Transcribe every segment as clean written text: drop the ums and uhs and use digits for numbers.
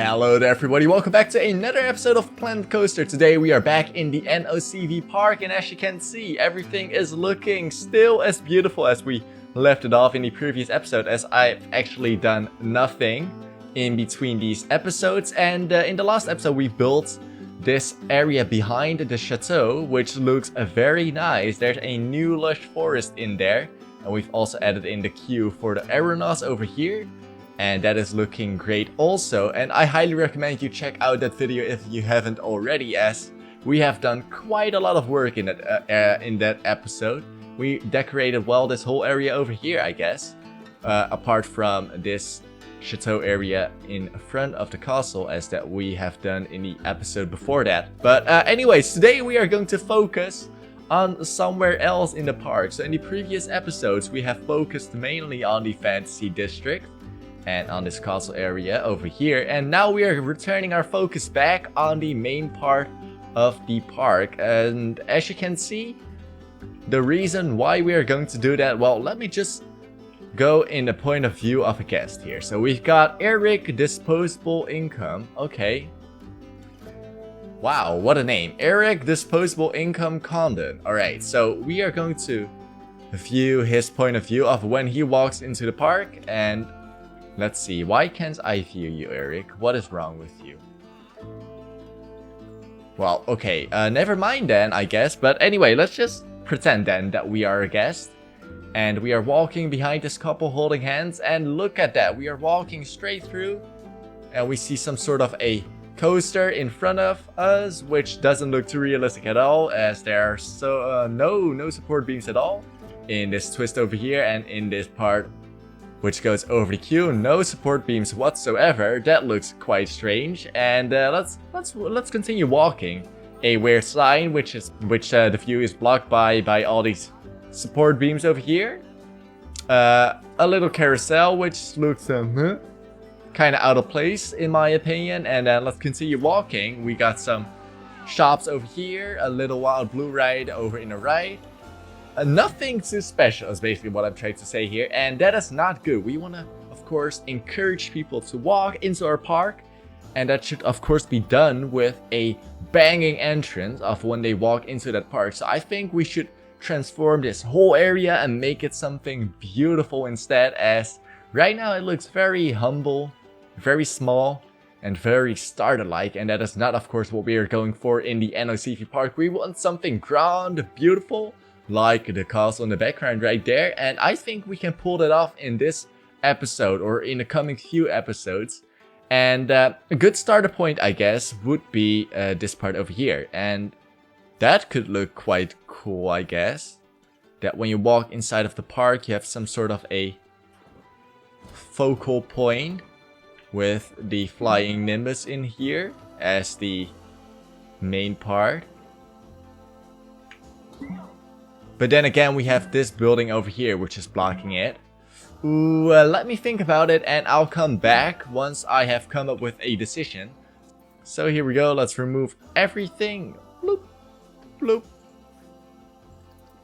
Hello there everybody, welcome back to another episode of Planet Coaster. Today we are back in the NOCV-park, and as you can see, everything is looking still as beautiful as we left it off in the previous episode, as I've actually done nothing in between these episodes. And in the last episode we built this area behind the chateau, which looks very nice. There's a new lush forest in there, and we've also added in the queue for the aeronauts over here. And that is looking great also, and I highly recommend you check out that video if you haven't already, as we have done quite a lot of work in that episode. We decorated well this whole area over here, I guess, apart from this chateau area in front of the castle, as that we have done in the episode before that. But anyways, today we are going to focus on somewhere else in the park. So in the previous episodes we have focused mainly on the fantasy district and on this castle area over here, and now we are returning our focus back on the main part of the park. And as you can see, the reason why we are going to do that, well, let me just go in the point of view of a guest here. So we've got Eric Disposable Income. Okay, wow, what a name, Eric Disposable Income Condon. Alright, so we are going to view his point of view of when he walks into the park. And let's see, why can't I view you, Eric? What is wrong with you? Well, okay, never mind then, I guess. But anyway, let's just pretend then that we are a guest. And we are walking behind this couple holding hands. And look at that, we are walking straight through. And we see some sort of a coaster in front of us, which doesn't look too realistic at all, as there are no support beams at all in this twist over here, and in this part which goes over the queue, no support beams whatsoever. That looks quite strange. And let's continue walking. A weird sign, which the view is blocked by all these support beams over here. A little carousel which looks kind of out of place in my opinion. And let's continue walking. We got some shops over here, a little wild blue ride over in the right. Nothing too special is basically what I'm trying to say here, and that is not good. We want to, of course, encourage people to walk into our park, and that should, of course, be done with a banging entrance of when they walk into that park. So I think we should transform this whole area and make it something beautiful instead, as right now it looks very humble, very small, and very starter-like, and that is not, of course, what we are going for in the NOCV-park. We want something grand, beautiful, like the castle in the background right there, and I think we can pull that off in this episode or in the coming few episodes. And a good starter point, I guess, would be this part over here, and that could look quite cool, I guess. That when you walk inside of the park, you have some sort of a focal point with the flying nimbus in here as the main part. But then again, we have this building over here, which is blocking it. Ooh, let me think about it, and I'll come back once I have come up with a decision. So here we go, let's remove everything. Bloop, bloop.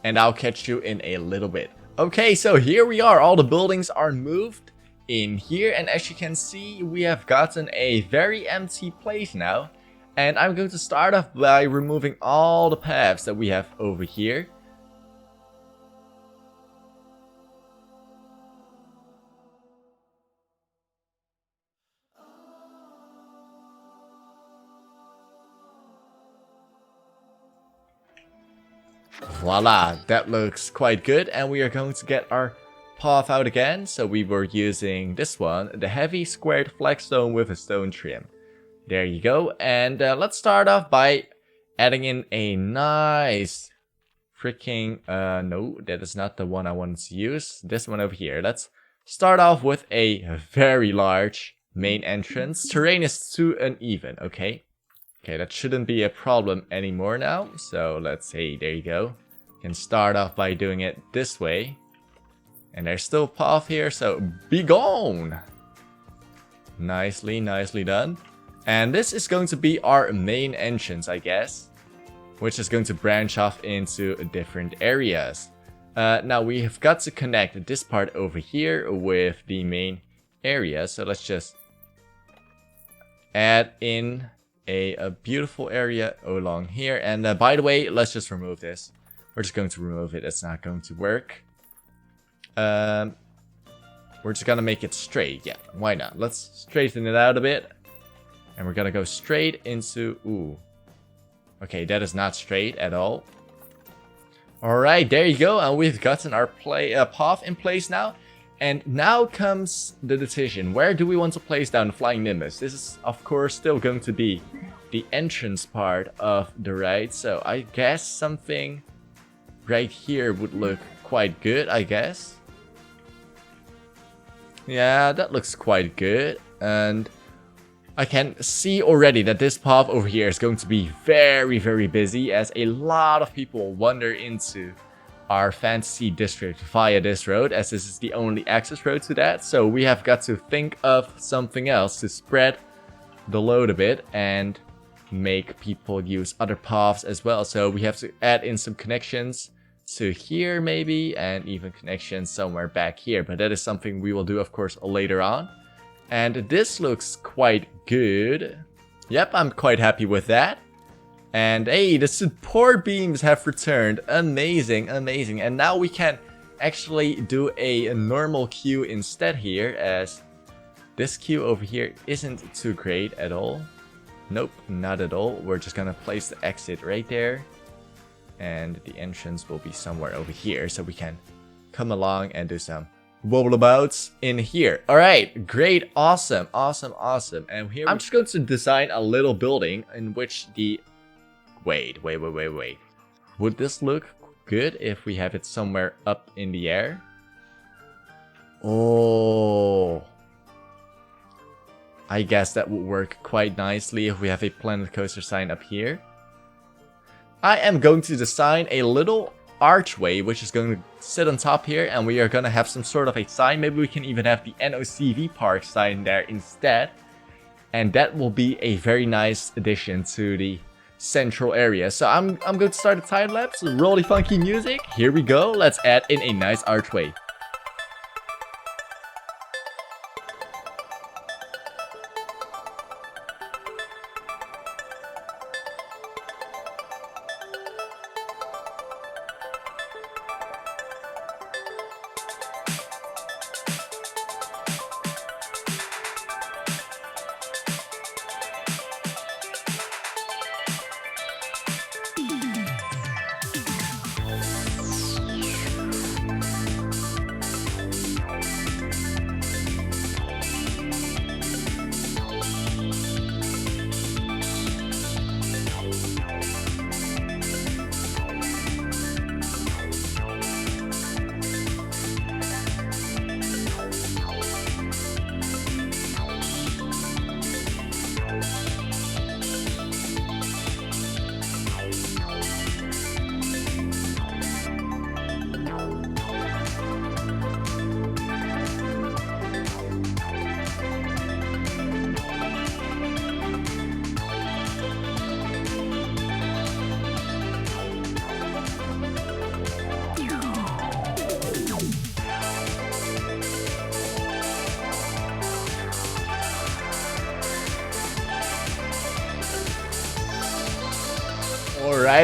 And I'll catch you in a little bit. Okay, so here we are. All the buildings are moved in here, and as you can see, we have gotten a very empty place now. And I'm going to start off by removing all the paths that we have over here. Voila, that looks quite good, and we are going to get our path out again. So we were using this one, the heavy squared flagstone with a stone trim. There you go, and let's start off by adding in a nice freaking, no, that is not the one I wanted to use, this one over here. Let's start off with a very large main entrance. Terrain is too uneven, okay. Okay, that shouldn't be a problem anymore now. So let's say, there you go. Can start off by doing it this way. And there's still a path here, so be gone! Nicely done. And this is going to be our main entrance, I guess. Which is going to branch off into different areas. Now we have got to connect this part over here with the main area. So let's just add in a beautiful area along here. And by the way, let's just remove this. We're just going to remove it. It's not going to work. We're just gonna make it straight. Yeah, why not? Let's straighten it out a bit. And we're gonna go straight into... Ooh. Okay, that is not straight at all. Alright, there you go. And we've gotten our path in place now. And now comes the decision. Where do we want to place down the Flying Nimbus? This is, of course, still going to be the entrance part of the ride. So I guess something right here would look quite good, I guess. Yeah, that looks quite good. And I can see already that this path over here is going to be very, very busy, as a lot of people wander into our fantasy district via this road, as this is the only access road to that. So we have got to think of something else to spread the load a bit and make people use other paths as well. So we have to add in some connections to here maybe, and even connections somewhere back here. But that is something we will do, of course, later on. And this looks quite good. Yep, I'm quite happy with that. And hey, the support beams have returned. Amazing, amazing. And now we can actually do a normal queue instead here, as this queue over here isn't too great at all. Nope, not at all. We're just gonna place the exit right there. And the entrance will be somewhere over here, so we can come along and do some wobble-abouts in here. Alright, great, awesome, awesome, awesome. And here I'm just going to design a little building in which the... Wait. Would this look good if we have it somewhere up in the air? Oh, I guess that would work quite nicely if we have a Planet Coaster sign up here. I am going to design a little archway which is going to sit on top here, and we are going to have some sort of a sign. Maybe we can even have the NOCV-park sign there instead. And that will be a very nice addition to the central area. So I'm going to start a time lapse, really funky music. Here we go. Let's add in a nice archway.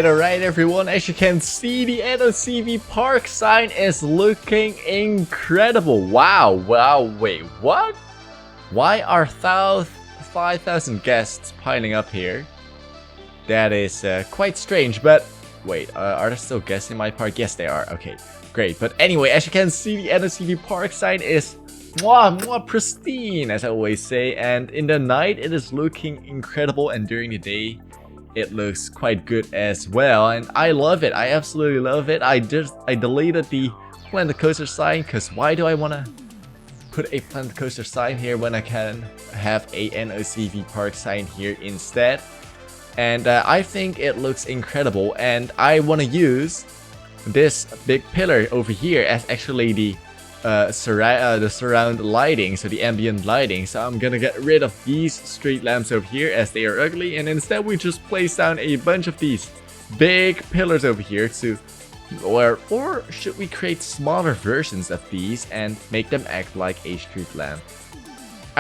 Alright everyone, as you can see, the NOCV-park sign is looking incredible. Wow, wait, what? Why are 5,000 guests piling up here? That is quite strange, but wait, are there still guests in my park? Yes, they are. Okay, great. But anyway, as you can see, the NOCV-park sign is pristine, as I always say, and in the night it is looking incredible, and during the day it looks quite good as well, and I love it. I absolutely love it. I deleted the Planet Coaster sign, because why do I want to put a Planet Coaster sign here when I can have a NOCV-park sign here instead? And I think it looks incredible, and I want to use this big pillar over here as actually the surround lighting, so the ambient lighting. So I'm gonna get rid of these street lamps over here as they are ugly, and instead we just place down a bunch of these big pillars over here to, or should we create smaller versions of these and make them act like a street lamp?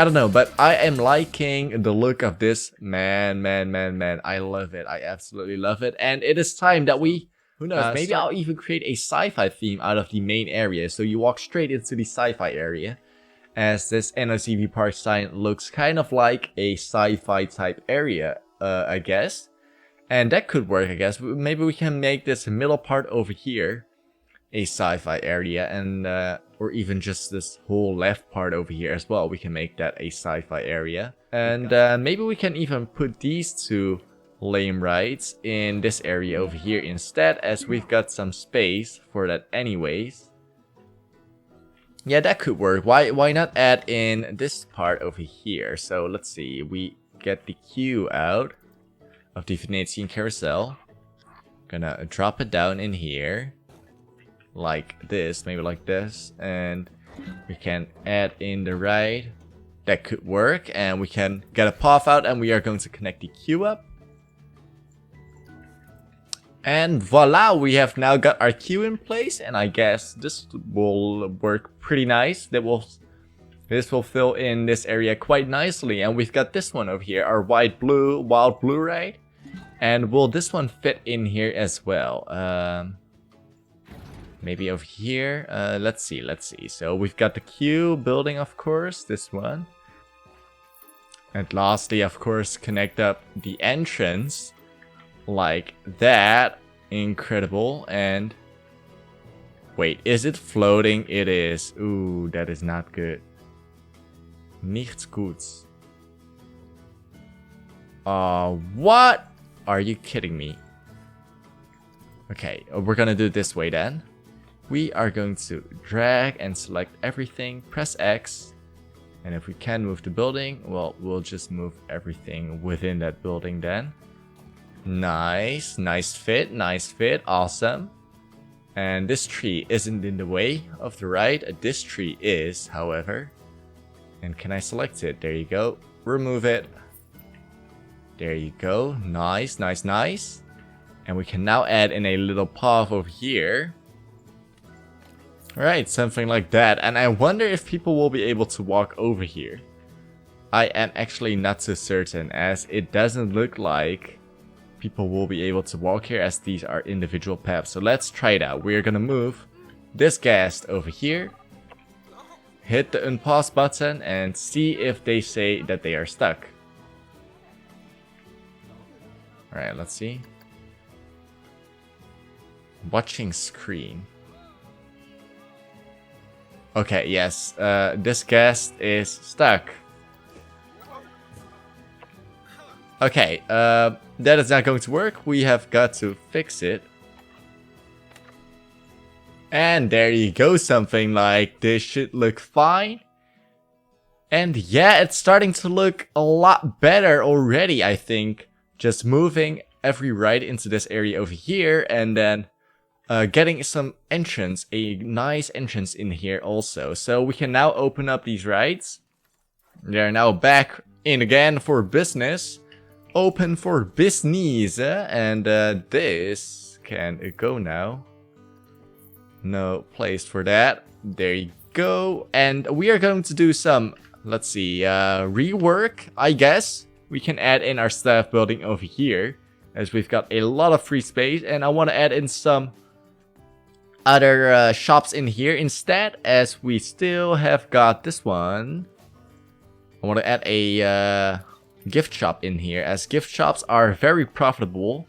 I don't know, but I am liking the look of this. Man. I love it. I absolutely love it. And it is time that we, who knows, maybe I'll even create a sci-fi theme out of the main area. So you walk straight into the sci-fi area, as this NOCV-park sign looks kind of like a sci-fi type area, I guess. And that could work, I guess. Maybe we can make this middle part over here a sci-fi area, and or even just this whole left part over here as well. We can make that a sci-fi area. And maybe we can even put these two lame rides in this area over here instead, as we've got some space for that anyways. Yeah, that could work. Why not add in this part over here? So let's see, we get the queue out of the Venetian carousel. Gonna drop it down in here like this, maybe like this, and we can add in the ride. That could work, and we can get a path out, and we are going to connect the queue up. And voila, we have now got our queue in place, and I guess this will work pretty nice. This will fill in this area quite nicely, and we've got this one over here, our wild blue ride. And will this one fit in here as well? Maybe over here. Let's see. So we've got the queue building, of course, this one. And lastly, of course, connect up the entrance like that. Incredible. And wait, is it floating? It is. Ooh, that is not good. Nichts guts. What? Are you kidding me? Okay, we're gonna do it this way then. We are going to drag and select everything, press X, and if we can move the building, well, we'll just move everything within that building then. Nice fit, awesome. And this tree isn't in the way of the ride. This tree is, however. And can I select it? There you go. Remove it. There you go. Nice. And we can now add in a little path over here. Alright, something like that. And I wonder if people will be able to walk over here. I am actually not so certain, as it doesn't look like people will be able to walk here, as these are individual paths. So let's try it out. We're gonna move this guest over here, hit the unpause button, and see if they say that they are stuck. Alright, let's see. Watching screen. Okay, yes, this guest is stuck. Okay, that is not going to work. We have got to fix it. And there you go, something like this should look fine. And yeah, it's starting to look a lot better already, I think. Just moving every ride into this area over here, and then getting some entrance, a nice entrance in here also. So we can now open up these rides. They're now back in again for business. Open for business. And this can go now. No place for that. There you go. And we are going to do some, let's see, rework, I guess. We can add in our staff building over here, as we've got a lot of free space. And I want to add in some other shops in here instead, as we still have got this one. I want to add a gift shop in here, as gift shops are very profitable.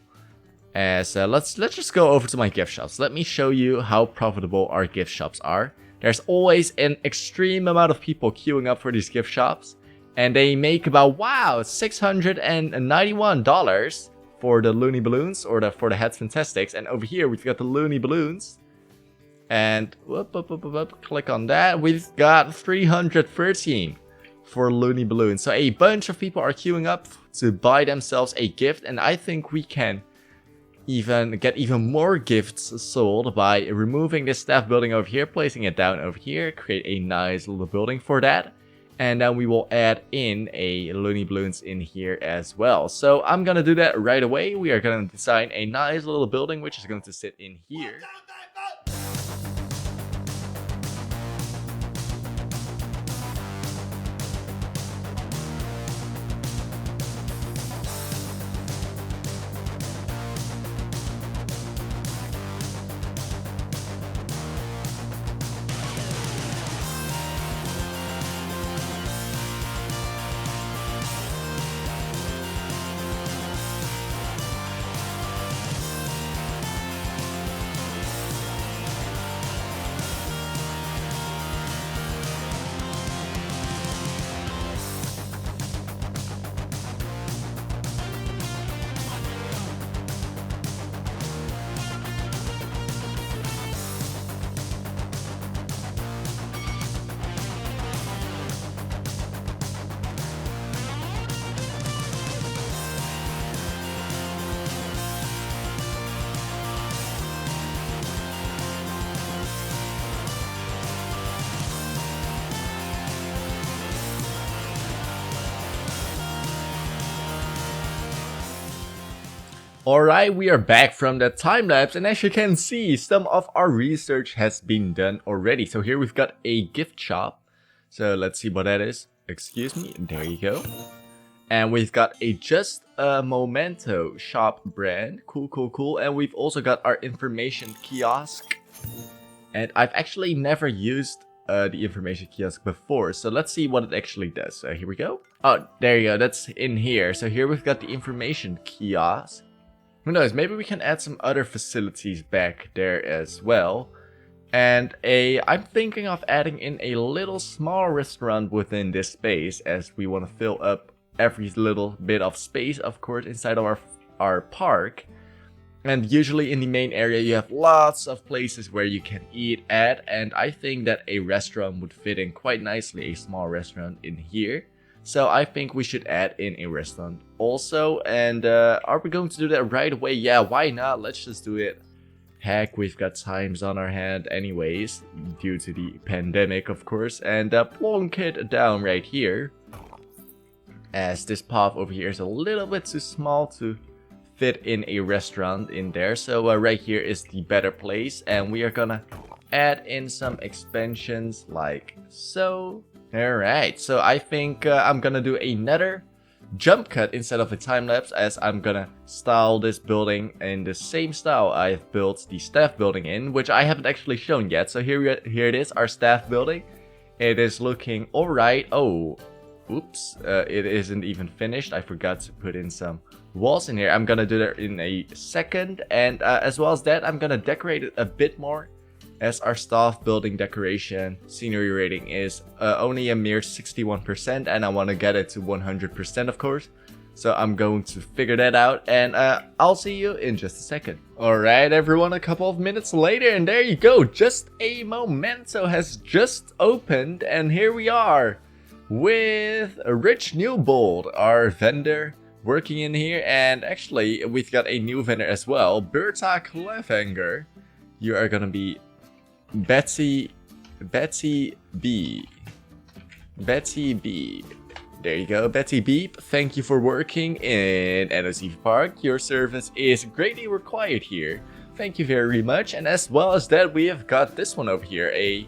As let's just go over to my gift shops. Let me show you how profitable our gift shops are. There's always an extreme amount of people queuing up for these gift shops, and they make about, wow, $691 for the Looney Balloons, or for the Heads Fantastics. And over here we've got the Looney Balloons. And click on that. We've got 313 for Looney Balloons. So a bunch of people are queuing up to buy themselves a gift, and I think we can even get even more gifts sold by removing this staff building over here, placing it down over here, create a nice little building for that, and then we will add in a Looney Balloons in here as well. So I'm gonna do that right away. We are gonna design a nice little building which is going to sit in here. Alright, we are back from that time lapse, and as you can see, some of our research has been done already. So here we've got a gift shop. So let's see what that is. Excuse me, there you go. And we've got a Just a Momento shop brand. Cool. And we've also got our information kiosk. And I've actually never used the information kiosk before, so let's see what it actually does. Here we go. Oh, there you go, that's in here. So here we've got the information kiosk. Who knows, maybe we can add some other facilities back there as well. And I'm thinking of adding in a little small restaurant within this space, as we want to fill up every little bit of space, of course, inside of our park. And usually in the main area you have lots of places where you can eat at, and I think that a restaurant would fit in quite nicely, a small restaurant in here. So I think we should add in a restaurant also. And are we going to do that right away? Yeah, why not? Let's just do it. Heck, we've got times on our hand anyways, due to the pandemic, of course. And plonk it down right here, as this path over here is a little bit too small to fit in a restaurant in there. So right here is the better place, and we are gonna add in some expansions like so. Alright, so I think I'm gonna do another jump cut instead of a time lapse, as I'm gonna style this building in the same style I've built the staff building in, which I haven't actually shown yet. So here it is, our staff building. It is looking alright. Oh, oops, it isn't even finished. I forgot to put in some walls in here. I'm gonna do that in a second, and as well as that, I'm gonna decorate it a bit more, as our staff building decoration scenery rating is only a mere 61%, and I want to get it to 100%, of course. So I'm going to figure that out, and I'll see you in just a second. Alright everyone, a couple of minutes later, and there you go, Just a Momento has just opened, and here we are with Rich Newbold, our vendor, working in here. And actually we've got a new vendor as well, Berta Clevenger. You are gonna be Betsy B. There you go, Betsy Beep. Thank you for working in NOCV-park. Your service is greatly required here. Thank you very much. And as well as that, we have got this one over here, a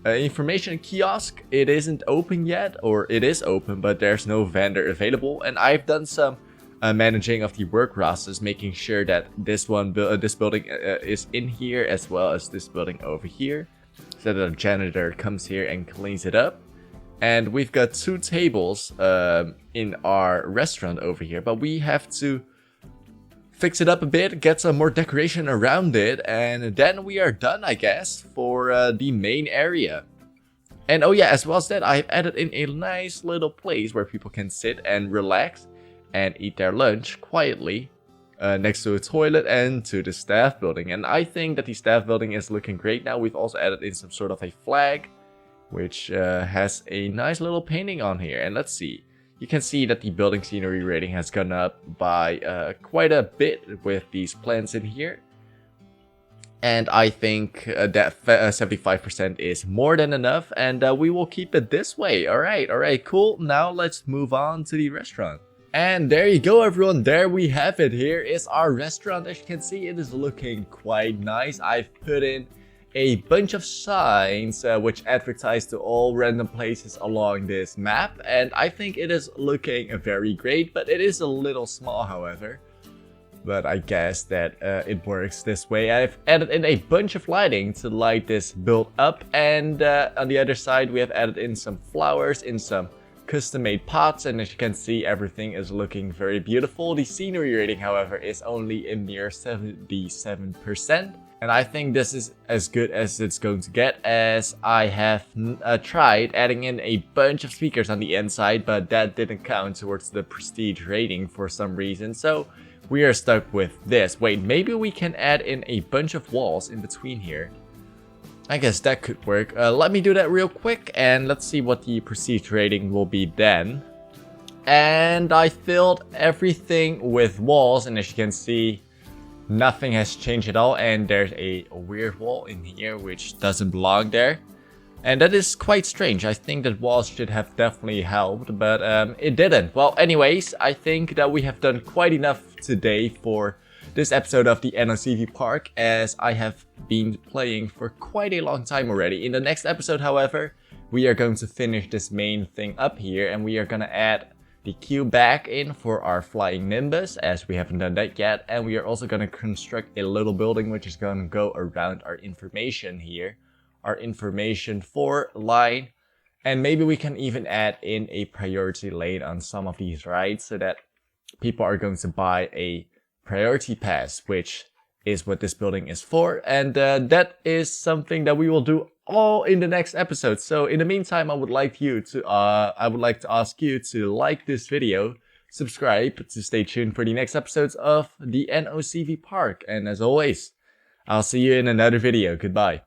information kiosk. It isn't open yet, or it is open, but there's no vendor available. And I've done some managing of the work process, making sure that this building is in here, as well as this building over here, so that a janitor comes here and cleans it up. And we've got 2 tables in our restaurant over here, but we have to fix it up a bit, get some more decoration around it, and then we are done, I guess, for the main area. And oh yeah, as well as that, I've added in a nice little place where people can sit and relax and eat their lunch quietly, next to a toilet and to the staff building. And I think that the staff building is looking great now. We've also added in some sort of a flag, which has a nice little painting on here. And let's see, you can see that the building scenery rating has gone up by quite a bit with these plants in here. And I think that 75% is more than enough, and we will keep it this way. Alright, cool. Now let's move on to the restaurant. And there you go everyone, there we have it. Here is our restaurant. As you can see, it is looking quite nice. I've put in a bunch of signs which advertise to all random places along this map, and I think it is looking very great, but it is a little small, however. But I guess that it works this way. I've added in a bunch of lighting to light this build up, and on the other side we have added in some flowers in some custom-made pots, and as you can see, everything is looking very beautiful. The scenery rating, however, is only a mere 77%, and I think this is as good as it's going to get, as I have tried adding in a bunch of speakers on the inside, but that didn't count towards the prestige rating for some reason, so we are stuck with this. Wait, maybe we can add in a bunch of walls in between here. I guess that could work. Let me do that real quick, and let's see what the prestige rating will be then. And I filled everything with walls, and as you can see, nothing has changed at all. And there's a weird wall in here which doesn't belong there, and that is quite strange. I think that walls should have definitely helped, but it didn't. Well, anyways, I think that we have done quite enough today for this episode of the NOCV-park, as I have been playing for quite a long time already. In the next episode, however, we are going to finish this main thing up here, and we are going to add the queue back in for our flying Nimbus, as we haven't done that yet. And we are also going to construct a little building which is going to go around our information here, our information 4 line. And maybe we can even add in a priority lane on some of these rides, so that people are going to buy a priority pass, which is what this building is for. And that is something that we will do all in the next episode. So in the meantime, I would like to ask you to like this video, subscribe to stay tuned for the next episodes of the NOCV Park. And as always, I'll see you in another video. Goodbye.